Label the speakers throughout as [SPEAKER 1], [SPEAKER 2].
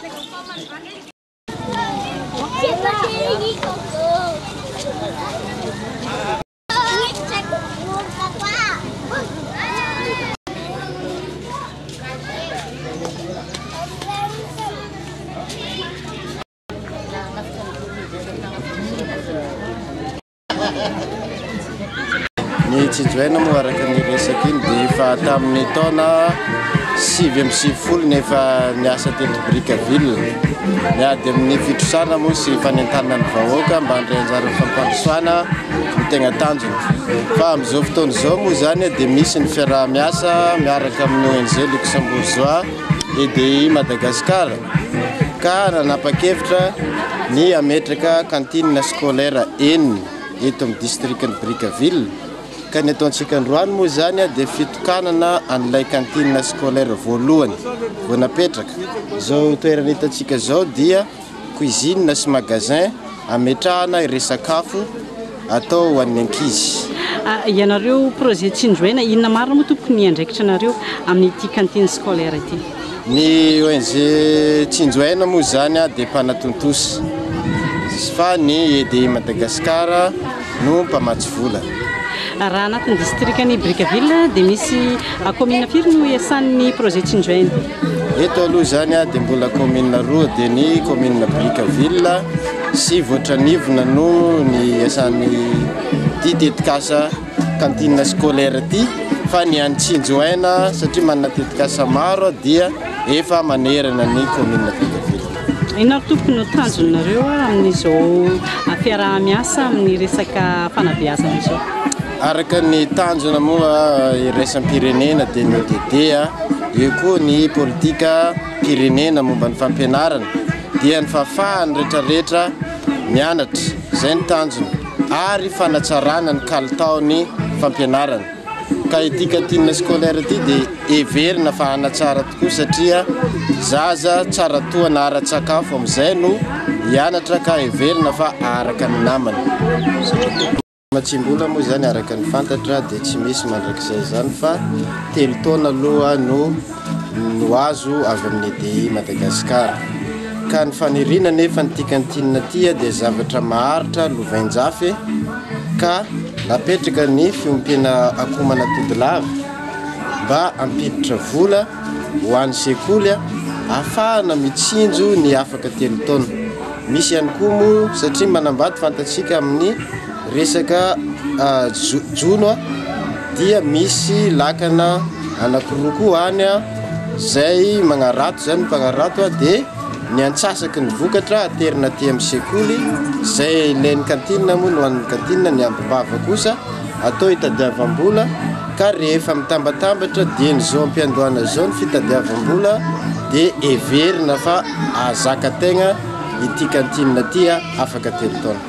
[SPEAKER 1] Ny tsinjoana moa araka ny resaka iny dia efa tamin'ny taona 2020 nefa niasa teto Brickaville niady amin'ny fitrosana moa sy fanentanana ny vahoaka mba handray anjara fampandrosoana ny tegna tanjona fa amin'izao fotoana izao moa zany dia misy ny fiaraha-miasa miaraka amin'ny ONG luxembourgeois et de Madagascar ka nanapa-kevitra ny ametraka cantine scolaire enina eto amin'ny district'ny Brickaville. Ka ny ataontsika androany moa zany dia fitokanana an'ilay cantine scolaire voalohany vao napetraka. Izao toerana hitantsika zao dia cuisine sy magasin ametrahana ireo sakafo atao ho an'ny ankizy.
[SPEAKER 2] Ianareo projet tsinjoana inona marina moa tompoko ny andraikitra anareo amin'ity cantine scolaire ity?
[SPEAKER 1] Ny ONG tsinjoana moa zany dia mpanatontosa fa ny EDI Madagascar no mpamatsy vola.
[SPEAKER 2] Raha anatin'ny districtny Brickaville dia misy commune firy no iasan'ny projet tsinjoana?
[SPEAKER 1] Eto aloha zany dia mbola commune roa dia ny commune Brickaville sy Voatranivona no ny iasan'ny ity tetikasa cantine scolaire ity fa ny an'ny tsinjoana satria manana tetikasa maro dia efa manerana ny commune Brickaville.
[SPEAKER 2] Inona tompoko no tanjonareo amin'izao fiaraha-miasa amin'ny resaka fanabeazana izao?
[SPEAKER 1] Araka ny tanjona moa iraisam-pirenena dia ny ODD eo koa ny politika pirenena momba ny fampianarana dia ny fahafahany rehetrarehetra mianatra izay ny tanjona ary fanatsarana ny kalitaon'ny fampianarana. Ka ity cantine scolaire ity dia heverina fa hanatsara tokoa satria zaza tsara toa na ara-tsakafo amin'izay no hianatra ka heverina fa araka ny namany. Matsimbola moa zany araka ny fantatra dia tsy misy mandrakizay zany fa 3 taona aloha no azo avy amin'ny EDI Madagascar. Ka ny fanirina nefa nyity cantine ity dia zavatra maharitra lovain-jafy ka napetraka ny fiompiana akomana todilava mba ampiditra vola ho an'ny sekoly ahafahana mitsinjo ny afaka 3 taona. Misy ihany koa moa satria manambady fantatsika amin'ny resaka jono dia misy lakana anakiroa koa any zay magnarato zany mpagnarato dia ny antsasaky ny vokatra aterina aty amin'ny sekoly zay ilain'ny cantine moa no an'ny cantine ny ambibava kosa atao hitadiavam-bola ka rehefa mitambatambatra dia ny zao ampiandohana zao ny fitadiavam-bola dia heverina fa azaka tegna ity cantine ity afaka 3 taona.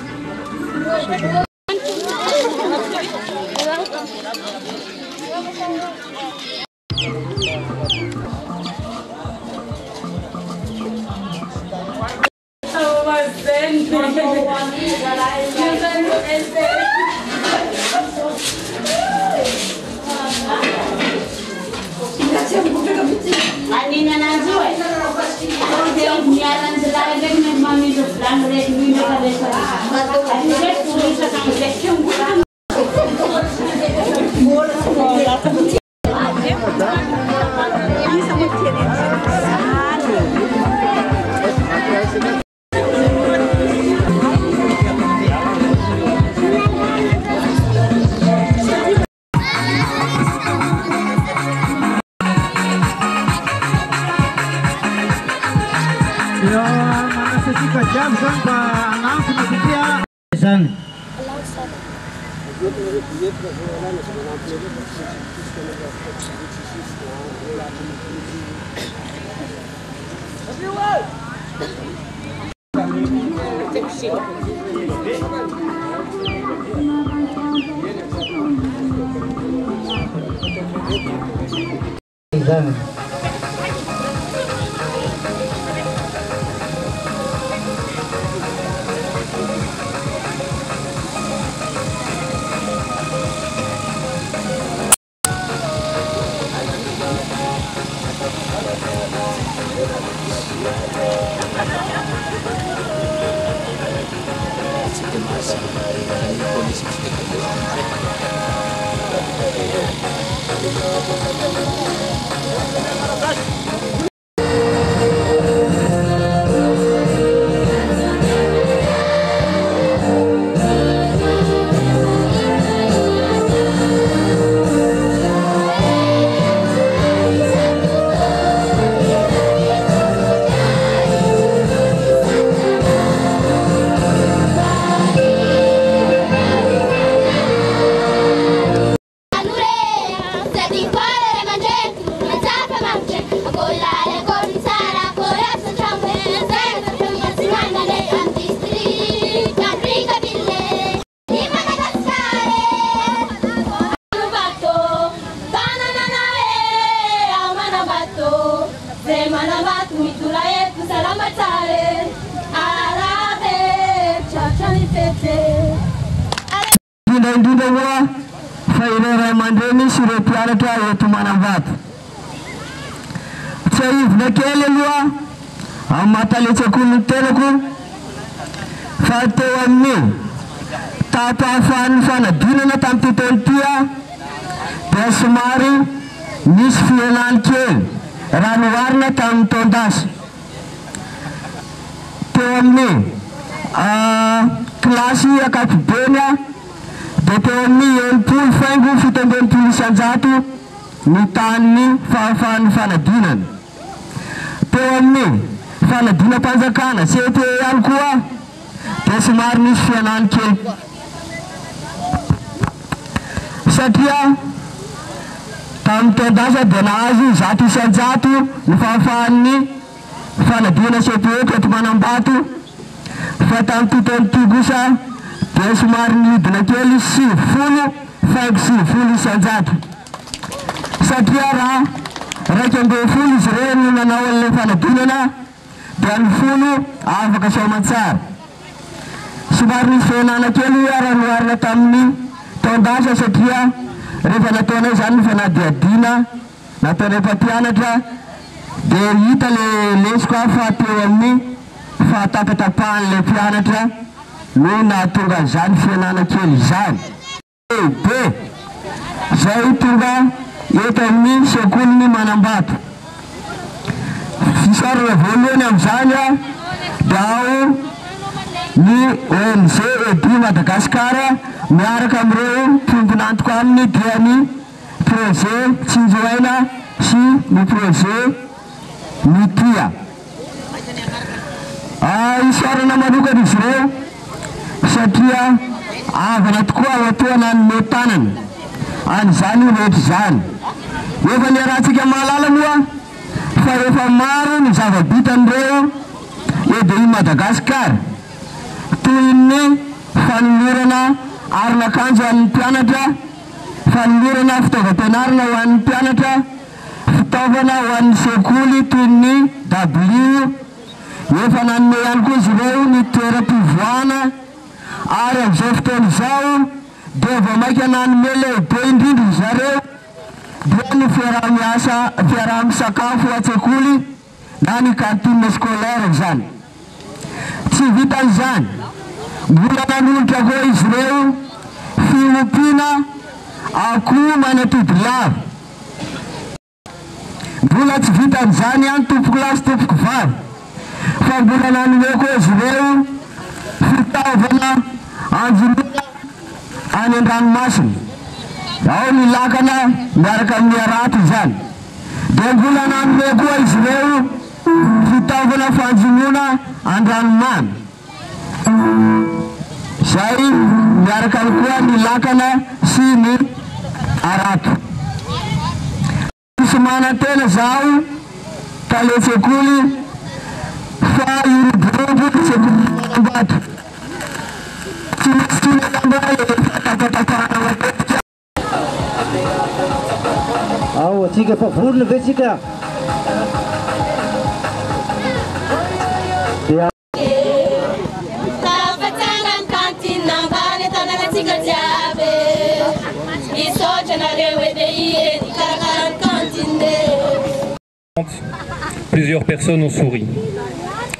[SPEAKER 3] Plusieurs personnes ont souri.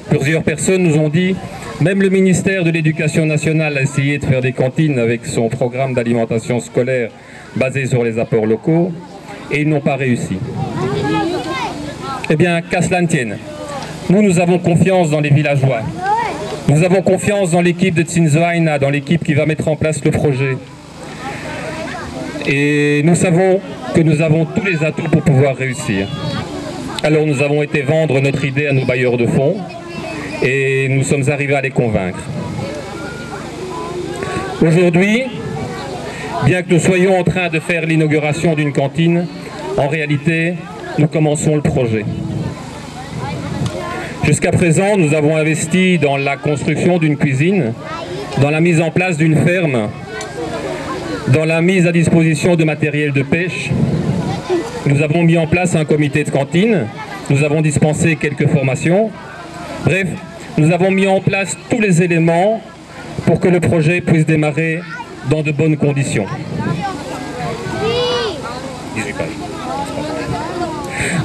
[SPEAKER 3] Plusieurs personnes nous ont dit Même le ministère de l'Éducation nationale a essayé de faire des cantines avec son programme d'alimentation scolaire basé sur les apports locaux et ils n'ont pas réussi. Eh bien, qu'à cela ne tienne, nous avons confiance dans les villageois. Nous avons confiance dans l'équipe de Tsinzoaina, dans l'équipe qui va mettre en place le projet. Et nous savons que nous avons tous les atouts pour pouvoir réussir. Alors nous avons été vendre notre idée à nos bailleurs de fonds et nous sommes arrivés à les convaincre. Aujourd'hui, bien que nous soyons en train de faire l'inauguration d'une cantine, en réalité, nous commençons le projet. Jusqu'à présent, nous avons investi dans la construction d'une cuisine, dans la mise en place d'une ferme, dans la mise à disposition de matériel de pêche. Nous avons mis en place un comité de cantine, nous avons dispensé quelques formations. Bref, nous avons mis en place tous les éléments pour que le projet puisse démarrer dans de bonnes conditions.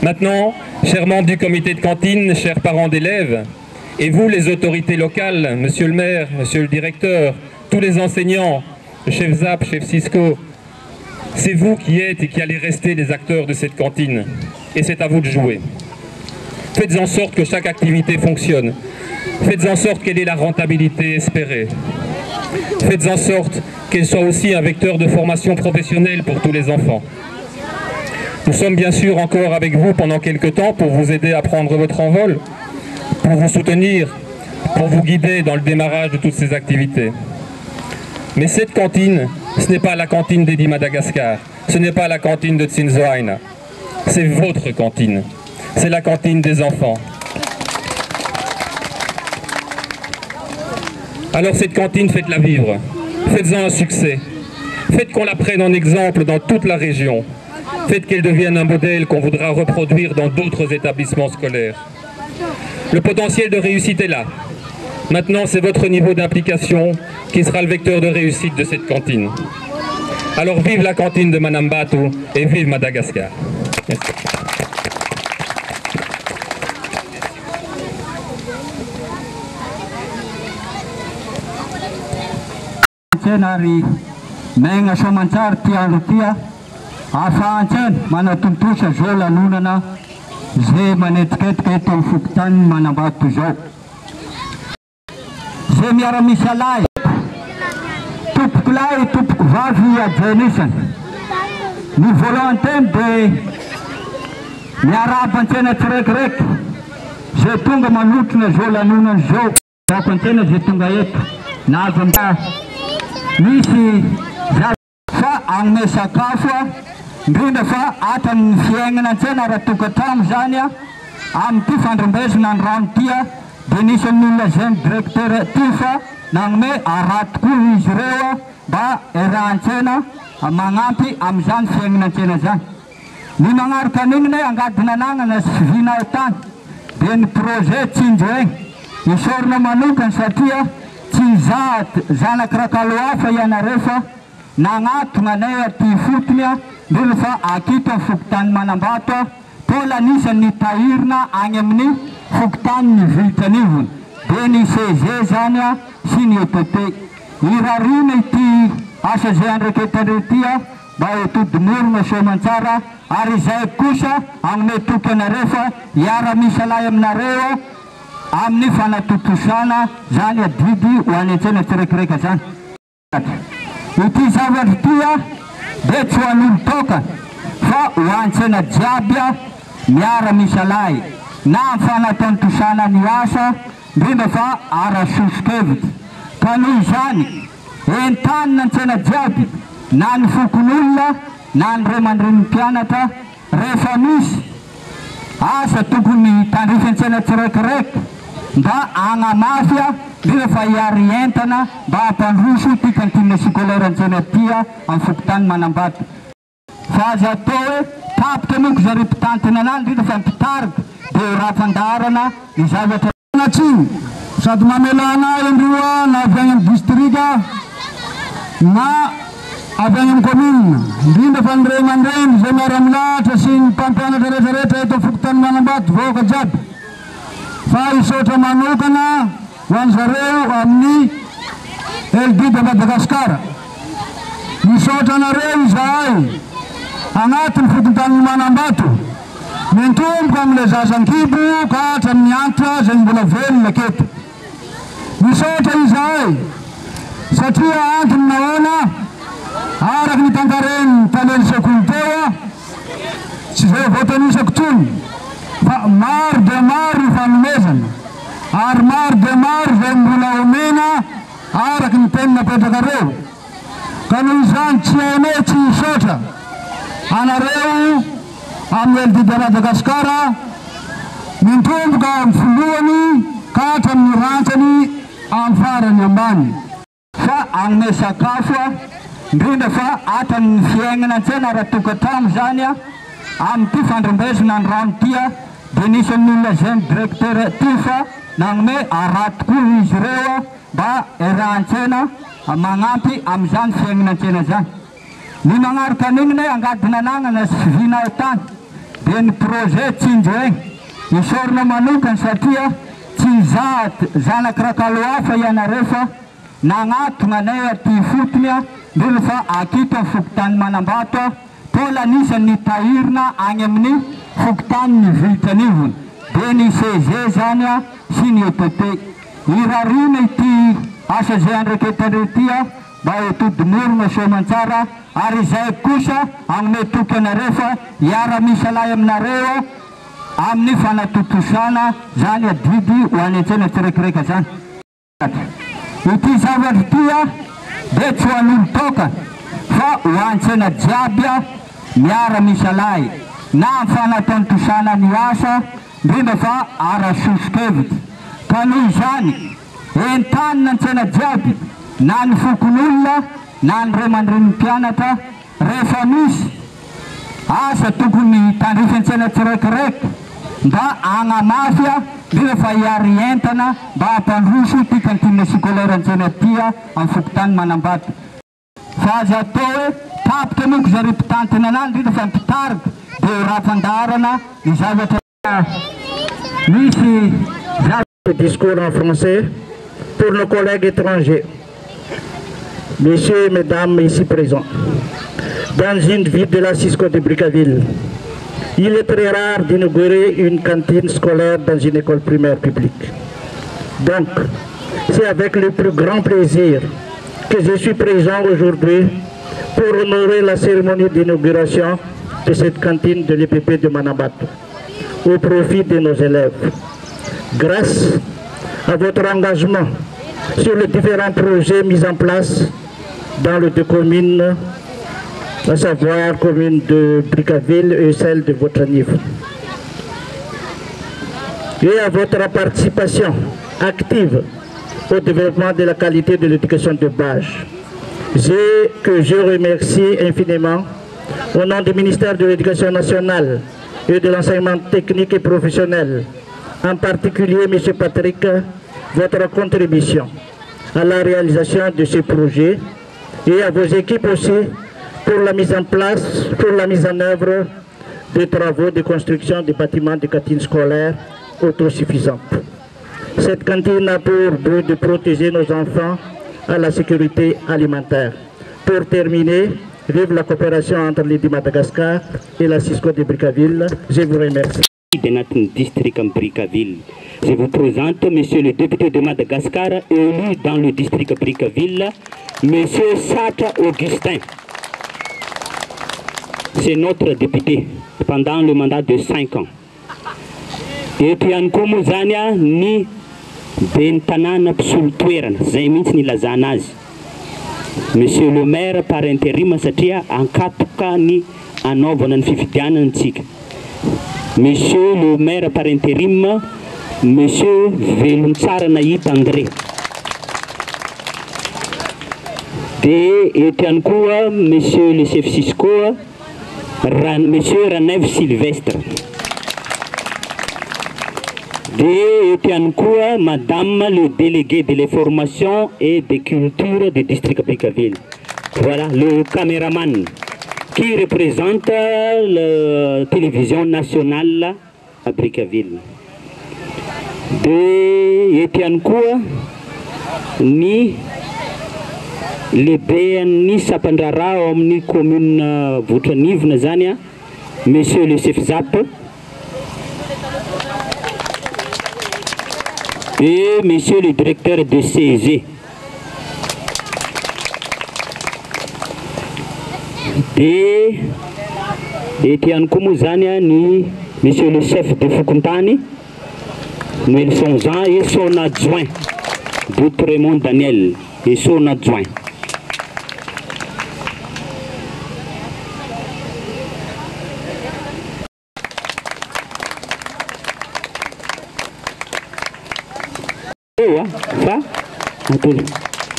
[SPEAKER 3] Maintenant, chers membres du comité de cantine, chers parents d'élèves, et vous les autorités locales, monsieur le maire, monsieur le directeur, tous les enseignants, le chef ZAP, chef Cisco, c'est vous qui êtes et qui allez rester les acteurs de cette cantine. Et c'est à vous de jouer. Faites en sorte que chaque activité fonctionne. Faites en sorte qu'elle ait la rentabilité espérée. Faites en sorte qu'elle soit aussi un vecteur de formation professionnelle pour tous les enfants. Nous sommes bien sûr encore avec vous pendant quelques temps pour vous aider à prendre votre envol, pour vous soutenir, pour vous guider dans le démarrage de toutes ces activités. Mais cette cantine, ce n'est pas la cantine d'Edi Madagascar, ce n'est pas la cantine de Tsinzoaina, c'est votre cantine, c'est la cantine des enfants. Alors cette cantine, faites-la vivre, faites-en un succès, faites qu'on la prenne en exemple dans toute la région, faites qu'elle devienne un modèle qu'on voudra reproduire dans d'autres établissements scolaires. Le potentiel de réussite est là. Maintenant, c'est votre niveau d'implication qui sera le vecteur de réussite de cette cantine. Alors vive la cantine de Manambato et vive Madagascar. Merci.
[SPEAKER 4] Menga somantsara ty andro tia ahafahantsena manatomposa zao lanonana zay manetiketiky eto amin'ny fokontany Manambato zao. Zay miara-misy alay tompoko lay tompoko vavy ajenisany. Ny volohanteny dia miaraba antsena tsirekireky zay tonga manotrona zao lanonana zao. Dako antsena zay tonga eto nazo amin'ta misy fa agnome sakafo indrindra fa atany fiaignana antsena ara-tokantrano zany amin'ity fandrombezana ny rano tia dia nisy amin'olona zany directeur ty fa nagnome araha tokoa izy ireo mba erahantsena magnampy amin'izany fiaignana antsena zany. Ny magnaraka an'igny angadina anagnana sy vina tany dia ny projet tsinjoegny isorona manokany satria tsy zanak'rakalo hafa ianareo fa nagnatona anay aty fotony ndrindra fa akito amin'ny fokotany Manambato tola anisan'ny tahirina agny amin'ny fokotany ny Vitanivony dia ny CG zany sy ny EPP. Irarina ity asa zay andreketanireo ty mba hitodimorona soamantsara ary izay kosa agnome toky anareo fa hiara-misy alay aminareo amin'ny fanatotosana zany adidy ho any antsena tsirekireky zany. Ity zavatra ty dia tsy ho an'olo toka fa ho antsena jiaby miara-misy alay na amin'ny fanatotosana ny asa ndrindra fa ara-sosokevitra. Ka noho izany entanina antsena jiaby na ny fokon'olona na ny ray aman-dren'ny mpianatra rehefa misy asa tokony tandrify antsena tsirekireky mba agnamafy ndrindra fa hiary entana mba hampandroso ty cantine scolaire antsena tia amin'ny fokotany Manambato. Fa azo atao hoe tapitra moko zareo mpitantina anany ndrindra fa mpitarika dia rafandarana ny zavatra natsiny sady mamelana androa na avy agny amin'ny distrika na avy agny amin'ny commune ndrindra fa ny ray aman-dreny zay miara-milahatra sy ny mpampianatra rehetrarehetra eto amin'ny fokotany Manambato vahoaka jiaby fa isotra manokana ho an'zareo amin'ny LD de Madagasikara. Misaotra anareo izahay agnatin'ny fokontany Manambato mitomboka amin'ilay zaza-kibo ka hatramin'ny antitra izay mbola velona aketo. Misaotra izahay satria antony nahoana araky ny tantaren'ny talohan'ny sekoly teo tsy izay voatanisako tsony fa maro dia maro ny fanomezana ary maro dia maro izay mbola omena araky ny teny napetrakareo. Ka noho izany tsy hainay tsy hisaotra anareo amin'ny LD de Madagasikara mitomboka amin'ny voalohany ka hatramin'ny rantsany amin'ny farany ambany. Fa agnome sakafo indrindra fa hatramin'ny fiainana antsena raha tokantrano zany amin'ity fandrembesana ny rano tia dia nisan'ny olona jeune directeur ty fa nagnome aratokoa izy ireo mba erahan-tsena magnampy amin'izany fiainana antsena zany. Ny magnaraka an'igny angadina anagnana sy vina tany dia ny projet tsinjoegny isorona manokany satria tsy zanaky rakalo hafa ianareo fa nagnatona anay aty fotony ndrindra fa akito amin'ny fokotany Manambato tola nisan'ny tahirina agny amin'ny fokotany ny Vitranivony dia ny CG zany sy ny ETT. Irarina ity asa zay andraketandre ty mba hitodimorona soamantsara ary izay kosa agnome toky anareo fa hiara-misy lay aminareo amin'ny fanatotosana zany adidy ho any an-tsena tsirekireky zany. Ity zavatra ty dia tsy ho an'olo tokana fa ho an-tsena jiaby miara-misy lay na amin'ny fanatotosana ny asa ndrindra fa ara-sosokevitra. Ka noho izany entanina an-tsena jiaby na ny fokon'olona na ny ray aman-dren'ny mpianatra rehefa misy asa tokony tandrify an-tsena tsirekireky mba agnamafy ndrindra fa hiary entana mba hampandroso ty kantine scolaire an-tsena tia amin'ny fokotany Manambato. Fa aza atao hoe tapitra moko zare mpitantina anany ndrindra fa mpitarika dia rafandarana ny zavatra misy
[SPEAKER 5] discours en français pour nos collègues étrangers. Messieurs et mesdames ici présents, dans une ville de la Cisco de Brickaville, il est très rare d'inaugurer une cantine scolaire dans une école primaire publique. Donc, c'est avec le plus grand plaisir que je suis présent aujourd'hui pour honorer la cérémonie d'inauguration de cette cantine de l'EPP de Manambato au profit de nos élèves. Grâce à votre engagement sur les différents projets mis en place dans les deux communes, à savoir commune de Brickaville et celle de votre niveau, et à votre participation active au développement de la qualité de l'éducation de base, que je remercie infiniment au nom du ministère de l'Éducation nationale et de l'enseignement technique et professionnel, en particulier M. Patrick, votre contribution à la réalisation de ce projet et à vos équipes aussi pour la mise en place, pour la mise en œuvre des travaux de construction des bâtiments de cantines scolaires autosuffisantes. Cette cantine a pour but de protéger nos enfants à la sécurité alimentaire. Pour terminer, vive la coopération entre l'ID Madagascar et la Cisco de Brickaville. Je vous remercie.
[SPEAKER 6] De notre district en Brickaville. Je vous présente monsieur le député de Madagascar élu dans le district Brickaville, monsieur Satra Augustin. C'est notre député pendant le mandat de 5 ans. Et puis en Komuzania ni Bentanana Psultueran, Zaimitsni Lazanaz. Monsieur le maire par intérim satria ankapoka ni anaovana ny fifidianantsika. Monsieur le maire par intérim, monsieur Velontsara Nahit André. Et ihany koa monsieur le chef Cisco, monsieur Ranev Sylvestre. Et ihany koa madame le délégué de l'information et de culture du district Brickaville. Voilà le caméraman qui représente la télévision nationale à Brickaville. dia eto ihany koa ny lehibe ny Sapandrara ao amin'ny commune Votranivona zany a monsieur le chef ZAP et monsieur le directeur de CEG. Et eto ihany koa moa zany a ny monsieur le chef de Fokontany Nelson Jean et son adjoint Doutremont Daniel et son adjoint.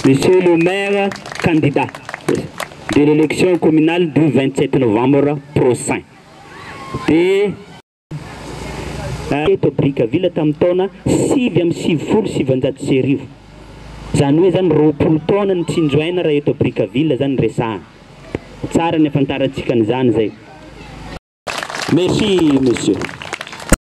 [SPEAKER 6] Monsieur le maire candidat de l'élection communale du 27 novembre prochain. Et eto Brickaville tamin'ny taona 5,7 zany hoe zany 20 taona ny tsinjoaina raha eto Brickaville zany resahana. Tsara ny afantarantsika an'izany zay. Merci monsieur.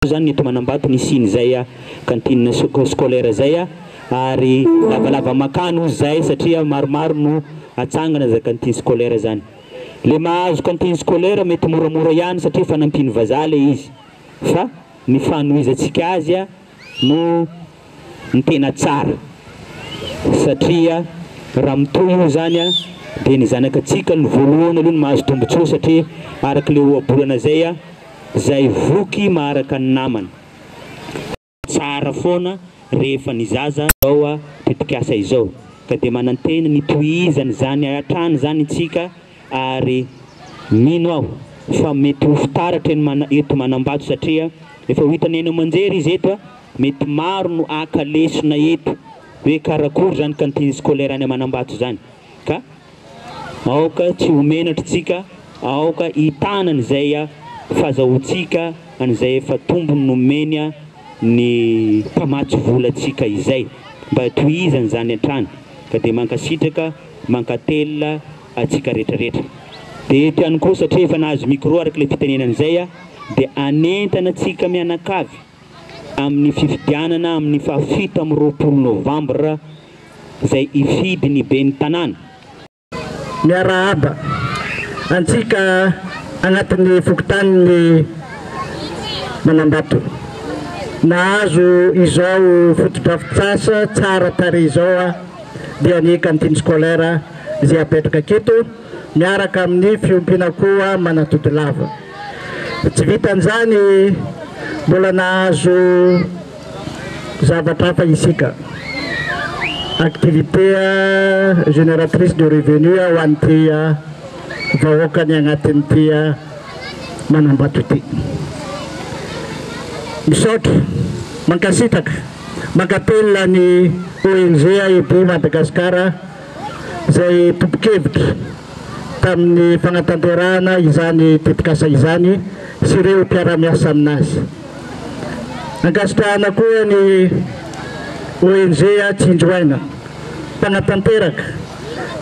[SPEAKER 6] Zany eto Manambato ny siny zay cantine scolaire zay ary lavalava makano zay satria maromaro no atsangana za cantine scolaire zany. Le mahazo cantine scolaire mety moramora ihany satria fanampiny vazaha le izy. Fa ny fanoizatsika azy no ny tena tsara satria raha mitohy io zany dia ny zanakatsika ny voalohany aloha ny mahazo tombotsoa satria araka le ohabolana zay zay voky maharaka ny namany. Tsara foana rehefa ny zaza zao tetikasa izao ka dia manantena ny tohizany zany atrany zany itsika ary mino aho fa mety ho fitaratra eto Manambato satria efa ho hitanena manjery izy eto mety maro no akalesona eto hoe karakory zany cantine scolaire any Manambato zany ka aoka tsy homenatra tsika aoka hitanany zay fahazahoantsika an'izay efa tombony nomeny ny mpamatsy volatsika izay mba tohizany zany antrany ka dia mankasitraka mankatelina atsika rehetrarehetra. Dia eto ihany koa satria efa nahazo micro araka le fitenenana izay dia anentana atsika mianakavy amin'ny fifidianana amin'ny 7 novambra zay ifidy ny ben'ny tanàna.
[SPEAKER 5] Miarahaba antsika agnatin'ny Fokontany ny Manambato nahazo izao fotodrafitrasa tsara tare izao dia ny cantine scolaire zay apetraka aketo miaraka amin'ny fiompiana koa manatody lava. Tsy vitan'izany mbola nahazo zavatra hafa isika activité génératrice de revenu ho an'ity vahoakany agnatin'ity Manambato ity. Misaotra mankasitraka mankapelina ny ONG EB Madagasikara zay tobokevitra tamin'ny fanatanterahana izany tetikasa izany sy ireo mpiara-miasa aminazy. Ankasitrahana koa ny ONG Tsinjoaina mpanatanteraka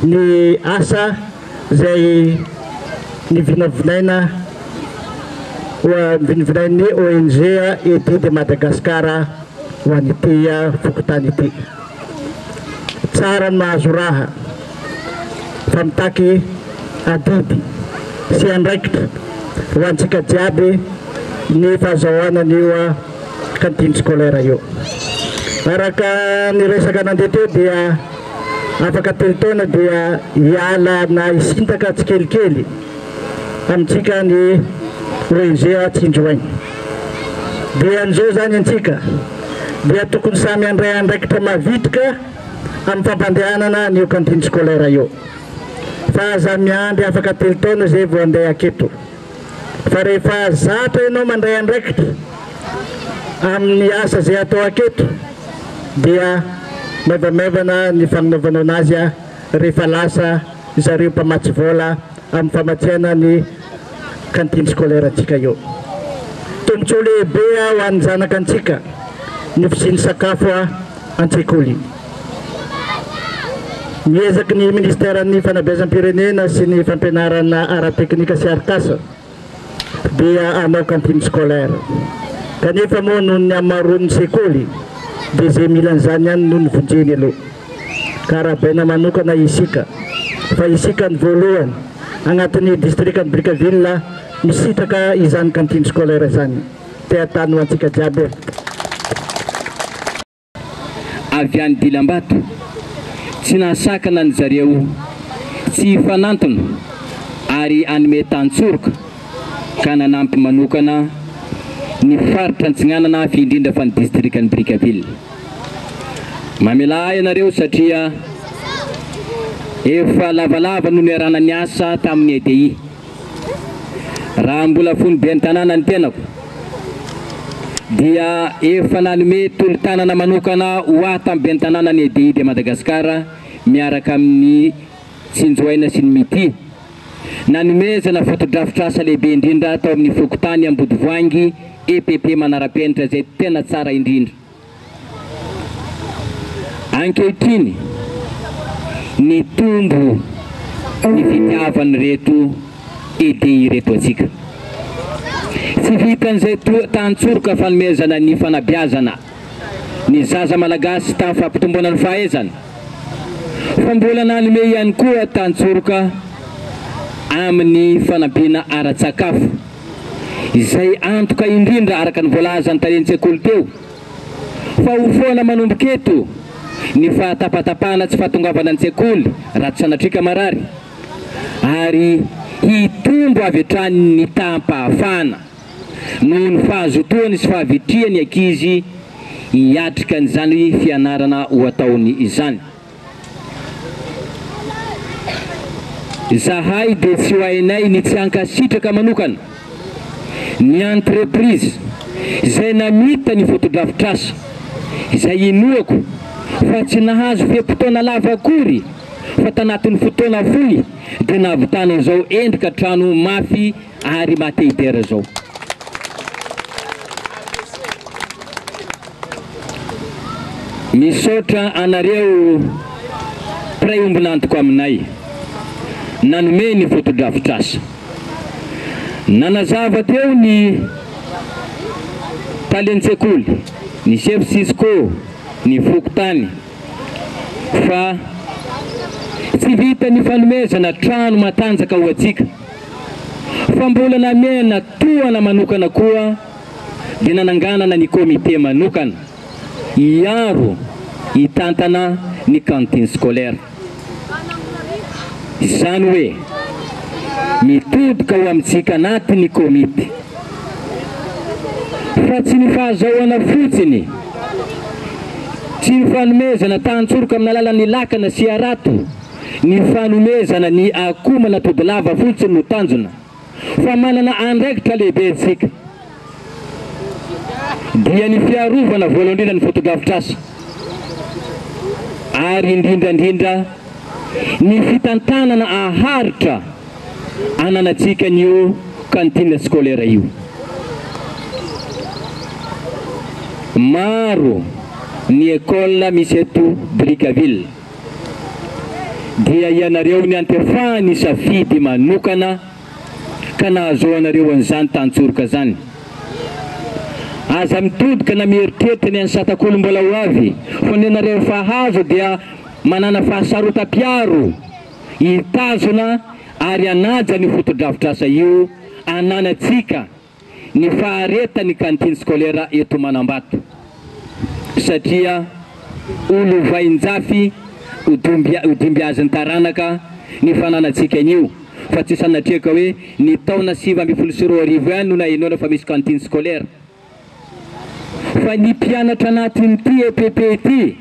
[SPEAKER 5] ny asa zay nivinavinaina vinavinain'ny ONG EB de Madagasikara ho an'ity Fokontany ity. Tsara ny mahazo raha fa mitaky adidy sy andraikitra ho antsika jiaby ny fahazahoanan'io cantine scolaire io. Araka ny resaka nandeha teo dia afaka telotona dia hiala na isintaka tsikelikely amintsika ny ONG Tsinjoaina. Dia an'izao zany antsika dia tokony samy andray andraikitra mavitrika amin'ny fampandehanana ny cantine scolaire io. Fa za miandry afaka telotona zay vao andeha aketo. Fa rehefa zatra ianao mandray andraikitra amin'ny asa zay atao aketo dia maivamaivana ny fagnanaovanao anazy rehefa lasa zareo mpamatsy vola amin'ny famatsiana ny cantine scolaire antsika io. Tombontsoa lehibe ho an'ny zanaka antsika ny fisiny sakafo an-tsekoly. Miezaky ny ministère ny fanabeazam-pirenena sy ny fampianarana ara-teknika sy arakasa dia hanao cantine scolaire. Kanefa moa noho ny amaroan'ny sekoly dia zay milan'izany ihany no nivonjeny aloha ka arabaina manokana isika fa isika ny voalohany agnatin'ny districtny Brickaville misitaka izany cantine scolaire zany te atany ho antsika jiaby
[SPEAKER 7] avy any Dilambato tsy nasakana ny zareo tsy fanantona ary anome Tantsoroka ka nanampy manokana ny faritra antsinganana indrindra fa ny districtny Brickaville. Mamela ianareo satria efa lavalava no niarana ny asa tamin'ny EDI. Raha mbola fony be ny tanàna ny tenako dia efa nanome tolo-tanana manokana ho ahy tamin'ny be ny tanàna ny EDI de Madagasikara miaraka amin'ny tsinjoaina sy ny mity. Nanomezana fotodrafitrasa lehibe indrindra tao amin'ny Fokotany Ambodivoangy EPP manara-penitra zay tena tsara indrindra. Ankehitriny ny tombo ny fitiavany reto EDI reto atsika. Tsy vitan'izay Tantsoroka fanomezana ny fanabeazana ny zaza malagasy tamin'ny fampitomboana ny fahaizana. Fa mbola nanome ihany koa Tantsoroka amin'ny fanampiana ara-tsakafo izay antoka indrindra araka ny voalaza ny tarenin-tsekoly teo. Fa ho foana manomboka eto ny fahatapatapahana tsy fahatongavana ny tsekoly ratsy sanatrika marary ary hitombo avy hatrany ny tampahafana noho ny fahazotoany sy fahavitriany ankizy hiatrika n'izany fianarana ho ataony izany. Zahay dia tsy ho hainay ny tsy hankasitraka manokana ny entreprise izay namita ny fotodrafitrasa izay inoako fa tsy nahazo feam-potoana lava akory fa tanatin'ny fotoana fohy dia nahavitana izao endrika trano mafy ary mateidera zao. Misaotra anareo mpiray ombinantoko aminay nanome ny fotodrafitrasa. Nanazava teo ny talen'tsekoly, ny chef Cisco, ny Fokotany fa tsy vita ny fanomezana trano matanjaka ho atsika. Fa mbola namena toana manokana koa dia nananganana ny komite manokana iaro hitantana ny cantine scolaire. Izany hoe mitodika ho amintsika anatin'ny komite fa tsy ny fahazahoana fotsiny, tsy ny fanomezana Tantsoroka amin'ny alalan'ny lakana sy arato, ny fanomezana ny akomana tody lava fotsiny no tanjona, fa manana andraikitra lehibe tsika dia ny fiarovana voalohany ny fotodrafitrasa ary indrindrandrindra ny fitantanana aharitra ananatsika n'io cantine scolaire io. Maro ny école misy eto Brickaville dia ianareo ny antefahany safidy manokana ka nahazoanareo an'izany Tantsoroka zany. Aza mitodika na mieritreritra ny ansatak'olo mbola ho avy fa ny anareo fahazo dia manana fahasarotam-piaro hitazona ary anaja ny fotodrafitrasa io ananatsika ny fahareta ny cantine scolaire eto Manambato satria olo vainjafy udimbiazany taranaka ny fananatsika an'io fa tsy sanatriaka hoe ny taona 2024 ihany no nahenona fa misy cantine scolaire. Fa ny mpianatra anatin'ity EPP ity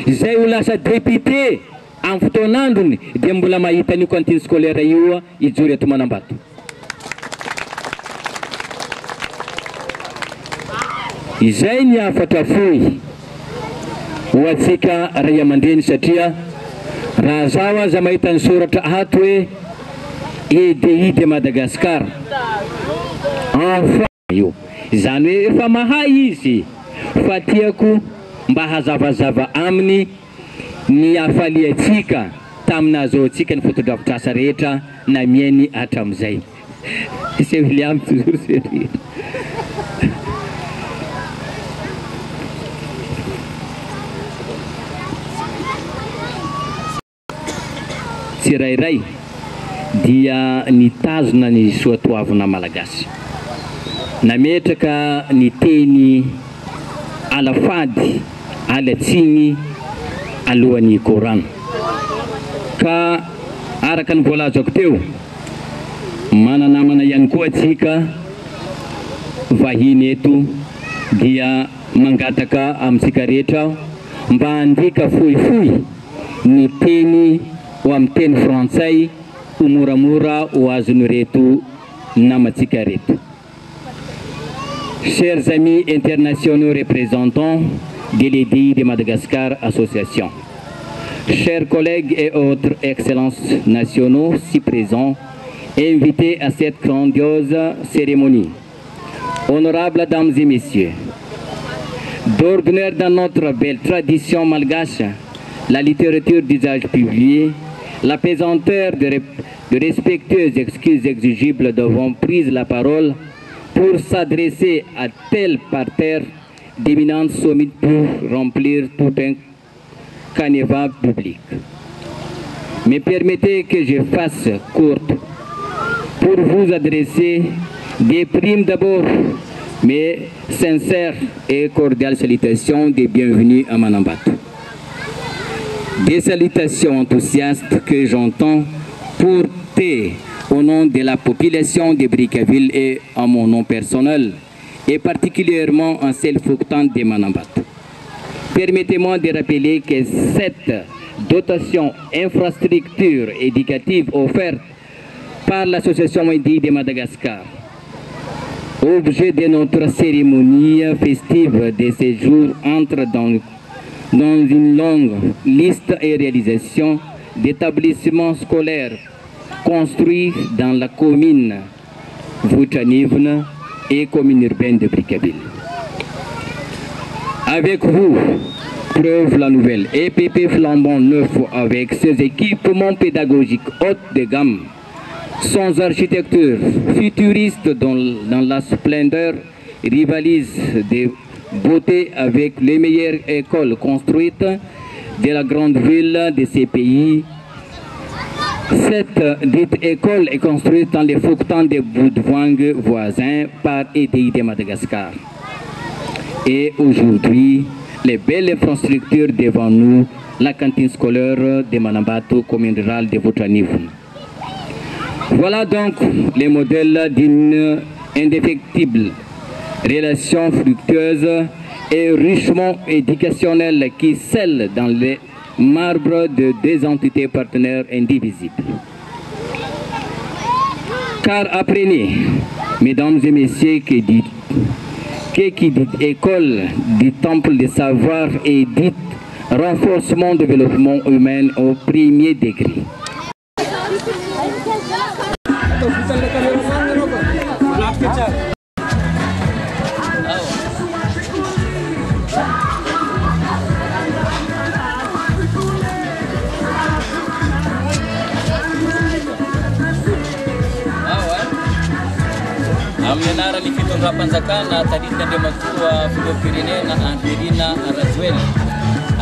[SPEAKER 7] izay ho lasa député amin'ny fotoanandrony dia mbola mahita ny cantine scolaire io ijory eto Manambato. Izay ny afatra fohy ho atsika ray aman-dreny satria raha zao aza mahita ny soratra ato hoe EDI de Madagasikara enfin io izany hoe efa mahay izy fa tiako mba hazavazava aminy ny afaliatsika taminazoatsika ny fotodrafitrasa rehetra na mieny hatramizay. C'est William toujours sérieux. tsirairay dia nitazona ny soatoavina malagasy, nametraka ny teny alafady alatsiny alohan'ny Korana. Ka araka ny voalazako teo, mananamana ihany koa atsika vahiny eto dia mangataka amintsika rehetra mba handika fohifohy ny teny ho amin'ny teny frantsay ho moramora ho azony reto namatsika reto. Chers amis internationaux représentants de l'EDI de Madagascar Association, chers collègues et autres excellences nationaux si présents, invités à cette grandiose cérémonie, honorables dames et messieurs, d'ordinaire dans notre belle tradition malgache, la littérature d'usage publié, la pesanteur de respectueuses excuses exigibles devant prise la parole pour s'adresser à tel parterre d'éminentes sommités pour remplir tout un canevas public. Mais permettez que je fasse courte pour vous adresser des primes d'abord, mais sincères et cordiales salutations de bienvenue à Manambato. Des salutations enthousiastes que j'entends porter au nom de la population de Brickaville et à mon nom personnel, et particulièrement en celle fouctante de Manambato. Permettez-moi de rappeler que cette dotation infrastructure éducative offerte par l'association EDI de Madagascar, objet de notre cérémonie festive de ce jour, entre dans une longue liste et réalisation d'établissements scolaires construits dans la commune Vuchanivne et commune urbaine de Brickaville. Avec vous, preuve la nouvelle EPP flambant neuf avec ses équipements pédagogiques haute de gamme, sans architecture futuriste dans la splendeur, rivalise de beauté avec les meilleures écoles construites de la grande ville de ces pays. Cette dite école est construite dans les fouctans de Boudouang voisins par EDI de Madagascar. Et aujourd'hui, les belles infrastructures devant nous, la cantine scolaire de Manambato, commune rurale de Vuchanivne. Voilà donc les modèles d'une indéfectible relation fructueuse et richement éducationnelle qui scelle dans les marbres de deux entités partenaires indivisibles. Car apprenez, mesdames et messieurs, qui dit école, dit temple de savoir et dit renforcement du développement humain au premier degré.
[SPEAKER 8] Amin'ny fitondram-panjakana tadidina Andriamatoa filoham-pirenena Angelina Rajoelina.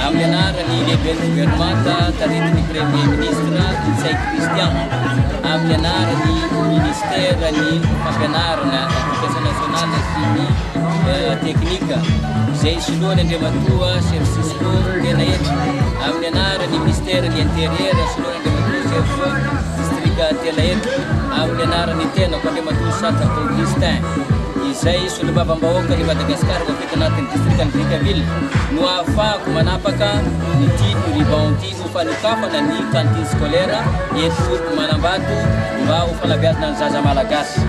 [SPEAKER 8] Amin'ny anaran'ny lehiben'ny gouvernemanta tadidin'ny premier ministre Tsay Christian. Amin'ny anaran'ny ministeran'ny fampianarana éducation nationale sy ny teknika izay soloan'ny Andriamatoa Chef Cisco Tenaety. Amin'ny anaran'ny ministeran'ny intérieur soloan'ny Andriamatoa Chef district Tenaety. Amin'ny anaran'ny tenako Andriamatoa Saka Augustin izay solombavam-bahoaka ny Madagasikara voafety anatin'ny district Brickaville no ahafahako manapaka ity ruban ity ho fanokafana ny cantine scolaire eto Manambato mba ho fanabeazana ny zaza malagasy.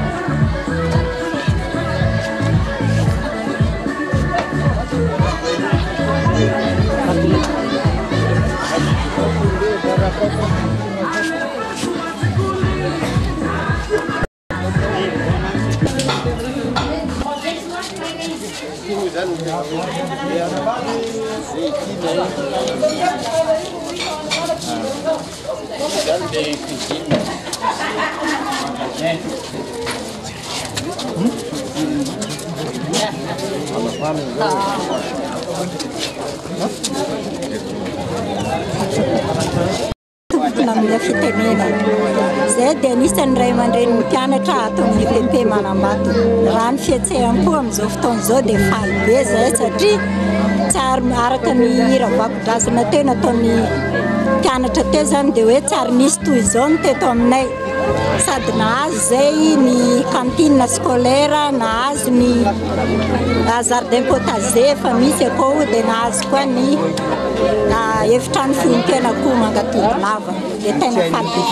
[SPEAKER 9] fianarana amin'ny fitenenana. Zay dia anisan'ny ray aman-dreny mpianatra ato amin'ny PP Manambato. Raha ny fietsehany koa amin'izao fotoana izao dia faly be zay satria tsary araka ny hira vakodrazana teo nataon'ny mpianatra teo zany dia hoe tsary nisy toy izao no teto aminay. Sady nahazo zay ny cantine scolaire, nahazo ny jardin potager efa misy akao dia nahazo koa ny efitrano fonon-tena koa Mangatody lava. Dia tena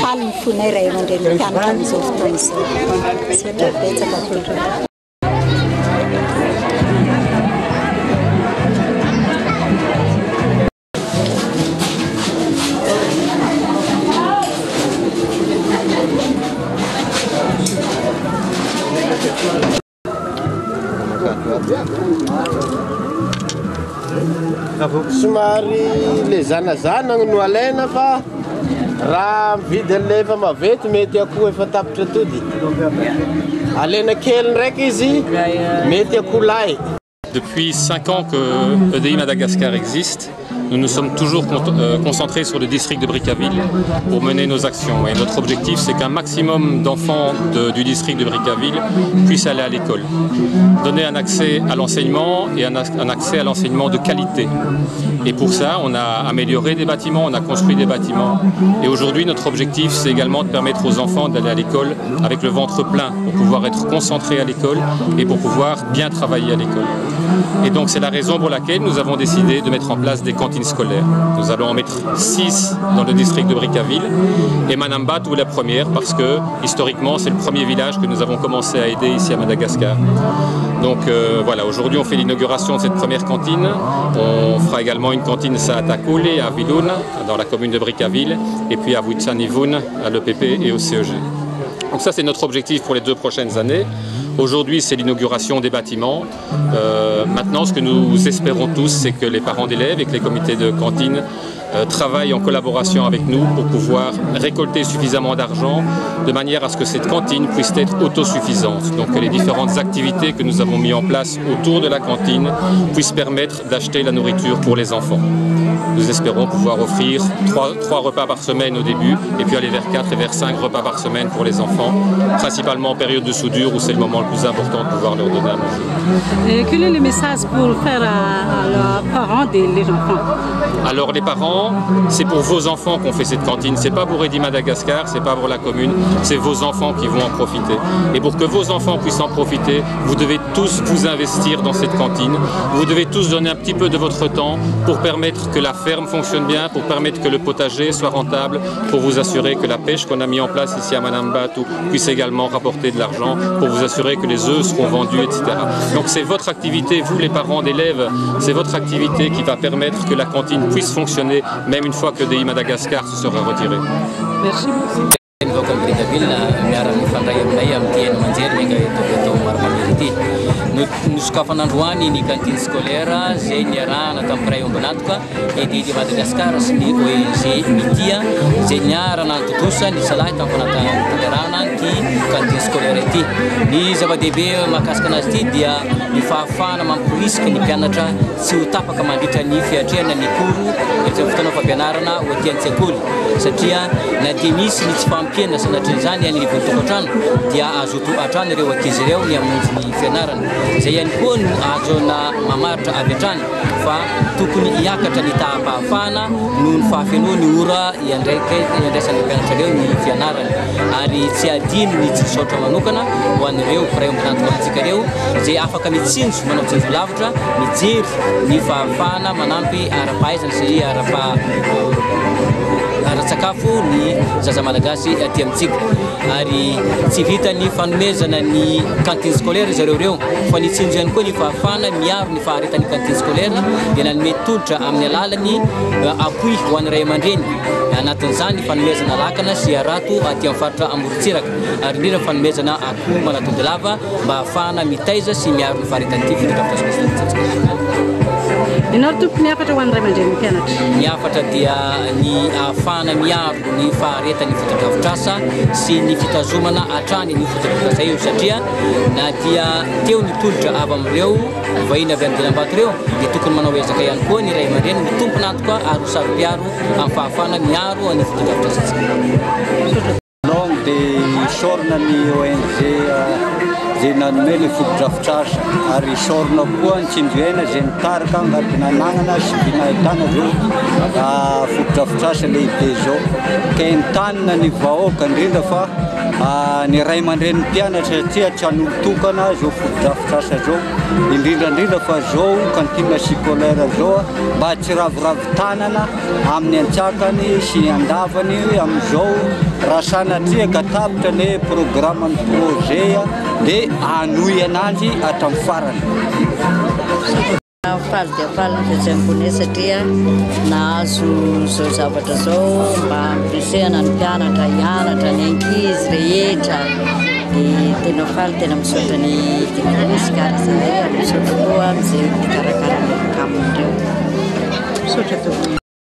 [SPEAKER 9] faly ny fonay ray aman-dreny mpianatra amin'izao fotoana izao. Sendra betsaka toerana.
[SPEAKER 1] Somary le zanazanagny no alaina fa raha mividy an'ilay efa mavety mety akoho efa tapitra tody. Alaina kely ndraiky izy mety akoho lahy.
[SPEAKER 3] Depuis 5 ans que EDI Madagascar existe, nous nous sommes toujours concentrés sur le district de Brickaville pour mener nos actions. Et notre objectif, c'est qu'un maximum d'enfants du district de Brickaville puissent aller à l'école. Donner un accès à l'enseignement et un accès à l'enseignement de qualité. Et pour ça, on a amélioré des bâtiments, on a construit des bâtiments. Et aujourd'hui, notre objectif, c'est également de permettre aux enfants d'aller à l'école avec le ventre plein pour pouvoir être concentrés à l'école et pour pouvoir bien travailler à l'école. Et donc, c'est la raison pour laquelle nous avons décidé de mettre en place des cantines scolaires. Nous allons en mettre 6 dans le district de Brickaville et Manambato la première parce que, historiquement, c'est le premier village que nous avons commencé à aider ici à Madagascar. Donc voilà, aujourd'hui on fait l'inauguration de cette première cantine. On fera également une cantine Saatakule à Viloun, dans la commune de Brickaville, et puis à Vuitsanivun, à l'EPP et au CEG. Donc ça c'est notre objectif pour les 2 prochaines années. Aujourd'hui c'est l'inauguration des bâtiments. Maintenant ce que nous espérons tous, c'est que les parents d'élèves et que les comités de cantine travaillent en collaboration avec nous pour pouvoir récolter suffisamment d'argent de manière à ce que cette cantine puisse être autosuffisante. Donc que les différentes activités que nous avons mises en place autour de la cantine puissent permettre d'acheter la nourriture pour les enfants. Nous espérons pouvoir offrir 3 repas par semaine au début et puis aller vers 4 et vers 5 repas par semaine pour les enfants, principalement en période de soudure où c'est le moment le plus important de pouvoir leur donner à manger.
[SPEAKER 2] Et quel est le message pour faire à leurs parents des enfants?
[SPEAKER 3] Alors les parents, c'est pour vos enfants qu'on fait cette cantine, c'est pas pour EDI Madagascar, c'est pas pour la commune, c'est vos enfants qui vont en profiter. Et pour que vos enfants puissent en profiter, vous devez tous vous investir dans cette cantine, vous devez tous donner un petit peu de votre temps pour permettre que la ferme fonctionne bien, pour permettre que le potager soit rentable, pour vous assurer que la pêche qu'on a mis en place ici à Manambato puisse également rapporter de l'argent, pour vous assurer que les œufs seront vendus, etc. Donc c'est votre activité, vous les parents d'élèves, c'est votre activité qui va permettre que la cantine puisse fonctionner, même une fois que EDI Madagascar se sera retiré.
[SPEAKER 2] Merci beaucoup.
[SPEAKER 8] Nuskafanandroany ny cantine scolaire zay niarahana tamin'ny ray ombanatoka EDI Madagascar sy ny ONG Mitia zay niarana totosa ny salahy tamin'ny fanatanterahana ty cantine scolaire ity. Ny zava-dehibe mahakasika anazy ity dia ny fahafahana mamporisika ny mpianatra tsy ho tapaka mandritra ny fiatrehana ny koro eritry ny fotoana fampianarana ho aty an-tsekoly satria na dia misy ny tsy fampiana sanatrin'izany any livon-tokantrano dia azo atrano ireo ankizy ireo ny hamonjy ny fianarana. Zay ihany koa no azona mamaritra avy hatrany fa tokony hiakatra ny tahapahafahana noho ny fahafianoa ny ora iandraisan'ny mpianatra ireo ny fianarana ary tsy adino ny jisotra manokana ho an'ireo ray ombanatoka antsika ireo zay afaka mitsinjo manao tsinjo lavitra mijery ny fahafahana manampy ara-pahaizana sy ara-tsakafo ny zaza malagasy aty amintsika ary tsy vita ny fanomezana ny cantine scolaire zareo reo fa ny tsinjo ihany koa ny fahafahana miaro ny faharetan'ny cantine scolaire dia nanome tolotra amin'ny alalany appui ho an'ny ray aman-dreny anatin'izany fanomezana lakana sy arato aty amin'ny faritra Amorotsiraka ary indrindra fanomezana akoho manatody lava mba ahafahana mitaiza sy miaro ny faharetan'ity fitondra fitasomasinatsika.
[SPEAKER 2] Ianao tompony afatra ho an'ny ray aman-dreny mpianatra?
[SPEAKER 8] Ny afatra dia ny ahafahana miaro ny faharetany foto-drafitrasa sy ny fitazomana hatrany ny foto-drafitrasa io satria na dia teo ny tolotra avy amin'ireo vahiny avy amin'ny Dilambato ireo dia tokony manao ezaka ihany koa ny ray aman-dreny ny tompona antoka ary ho saro-piaro amin'ny fahafahana miaro ny foto-drafitrasa.
[SPEAKER 10] Long dia isorona ny ONG zay nanome le foto-drafitrasa ary isorona koa ny tsindriaina zay nitarika agnatina anagnana sy vinahitana zao foto-drafitrasa lehibe zao ka nitanina ny vahoaka indrindra fa ny ray aman-dreny mpianatra satria tsy hanolotokana zao foto-drafitrasa zao indrindrandrindra fa zao cantine scolaire zao mba tsy raviravitanana amin'ny antsakany sy andavany amin'izao raha sanatria ka tapitra le programme ny projet dia anohy ananjy hatramin'ny farany.
[SPEAKER 11] Faly dia faly ny fiatsaim-pone satria nahazo zao zavatra zao mba ampirisehana ny mpianatra hianatra ny ankizy rehetra dia tena faly tena misaotra ny teknisikara zay ary misaotra koa amin'izay tikarakara amindreo.